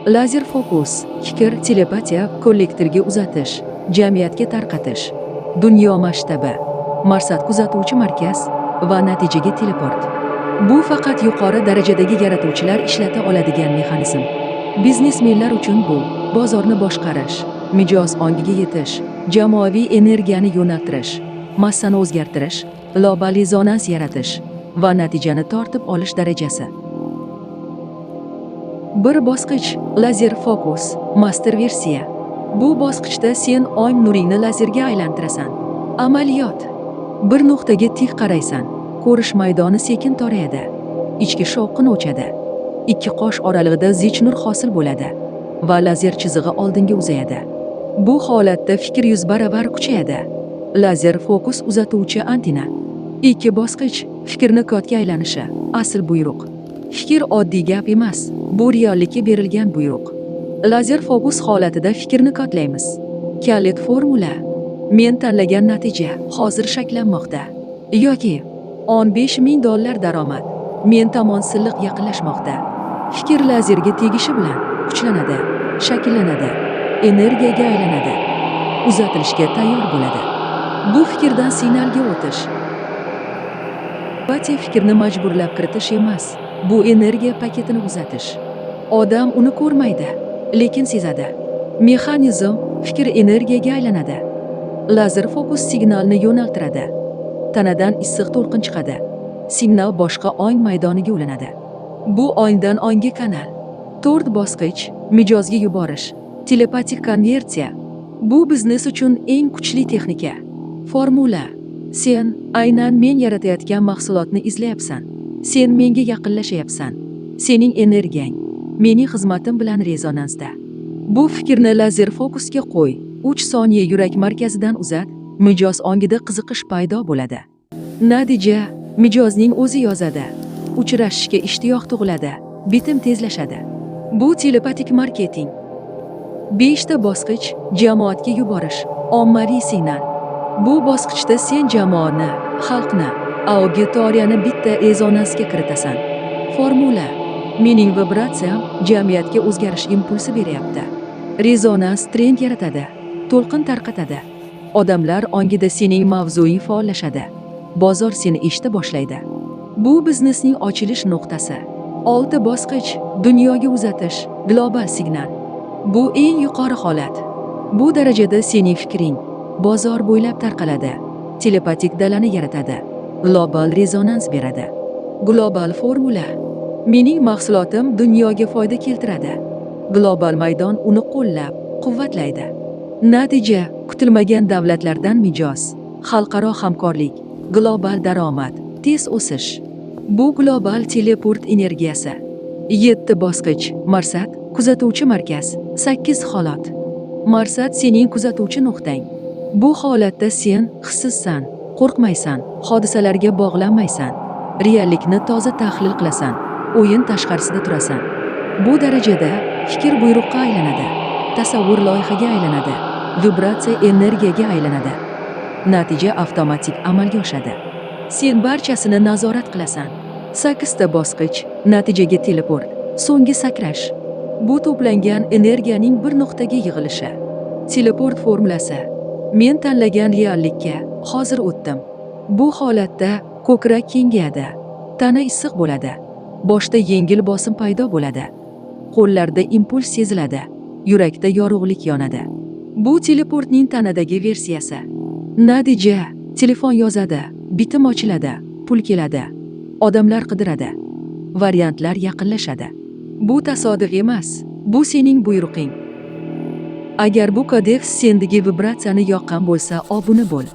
Lazer fokus, fikr, telepatiya, kollektivga uzatish, jamiyatga tarqatish, dunyo masshtabi, maqsad kuzatuvchi markaz va natijaga teleport. Bu faqat yuqori darajadagi yaratuvchilar ishlata oladigan mexanizm. Biznesmenlar uchun bu bozorni boshqarish, mijoz ongiga yetish, jamoaviy energiyani yo'naltirish, massani o'zgartirish, global rezonans yaratish va natijani tortib olish darajasi. Bir bosqich lazer fokus, master versiya. Bu bosqichda sen ong nuringni lazerga aylantirasan. Amaliyot. Bir nuqtaga tik qaraysan, ko'rish maydoni sekin torayadi, ichki shovqin o'chadi. Ikki qosh oralig'ida zich nur hosil bo'ladi va lazer chizig'i oldinga uzayadi. Bu holatda fikr 100 baravar kuchayadi. Lazer fokus uzatuvchi antenna. Ikki bosqich fikrni kodga aylanishi, asl buyruq. Fikr oddiy gap emas, bu reallikka berilgan buyruq. Lazer fokus holatida fikrni kodlaymiz. Kalit formula: men tanlagan natija hozir shakllanmoqda. Yoki $15,000 daromad men tomon silliq yaqinlashmoqda. Fikr lazerga tegishi bilan kuchlanadi, shakllanadi, energiyaga aylanadi, uzatilishga tayyor bo'ladi. Bu fikrdan signalga o'tish. Bati fikrni majburlab kiritish emas, bu energiya paketini uzatish. Odam uni ko'rmaydi, lekin sezadi. Mexanizm fikr energiyaga aylanadi. Lazer fokus signalni yo'naltiradi. Tanadan issiq to'lqin chiqadi. Signal boshqa ong maydoniga ulanadi. Bu ongdan ongga kanal. 4 bosqich mijozga yuborish, telepatik konversiya. Bu biznes uchun eng kuchli texnika. Formula: sen aynan men yaratayotgan mahsulotni izlayapsan. Sen menga yaqinlashyapsan. Sening energiyang mening xizmatim bilan rezonansda. Bu fikrni lazer fokusga qo'y. 3 soniya yurak markazidan uzat, mijoz ongida qiziqish paydo bo'ladi. Natija mijozning o'zi yozadi. Uchrashishga ishtiyoq tug'iladi, bitim tezlashadi. Bu telepatik marketing. 5 ta bosqich jamoatga yuborish, ommaviy signal. Bu bosqichda sen jamoani, xalqni, auditoriyani bitta rezonansga kiritasan. Formula: mening vibratsiyam jamiyatga o'zgarish impulsi beryapti. Rezonans trend yaratadi, to'lqin tarqatadi. Odamlar ongida sening mavzuing faollashadi. Bozor seni eshita boshlaydi. Bu biznesning ochilish nuqtasi. 6 bosqich dunyoga uzatish, global signal. Bu eng yuqori holat. Bu darajada sening fikring bozor bo'ylab tarqaladi, telepatik dalani yaratadi, global rezonans beradi. Global formula: mening mahsulotim dunyoga foyda keltiradi. Global maydon uni qo'llab, quvvatlaydi. Natija kutilmagan davlatlardan mijoz, xalqaro hamkorlik, global daromad, tez o'sish. Bu global teleport energiyasi. 7 bosqich maqsad kuzatuvchi markaz, 8 holat. Maqsad sening kuzatuvchi nuqtang. Bu holatda sen hissizsan, qo'rqmaysan, hodisalarga bog'lanmaysan, reallikni toza tahlil qilasan, o'yin tashqarisida turasan. Bu darajada fikr buyruqqa aylanadi, tasavvur loyihaga aylanadi, vibratsiya energiyaga aylanadi. Natija avtomatik amalga oshadi. Sen barchasini nazorat qilasan. 8 ta bosqich natijaga teleport, so'nggi sakrash. Bu to'plangan energiyaning bir nuqtaga yig'ilishi. Teleport formulasi: men tanlagan reallikka hozir o'tdim. Bu holatda ko'krak kengayadi, tana issiq bo'ladi, boshda yengil bosim paydo bo'ladi, qo'llarda impuls seziladi, yurakda yorug'lik yonadi. Bu teleportning tanadagi versiyasi. Natija: telefon yozadi, bitim ochiladi, pul keladi, odamlar qidiradi, variantlar yaqinlashadi. Bu tasodif emas, bu sening buyruqing. Agar bu kodeks sendagi vibratsiyani yoqqan bo'lsa, obuna bo'l.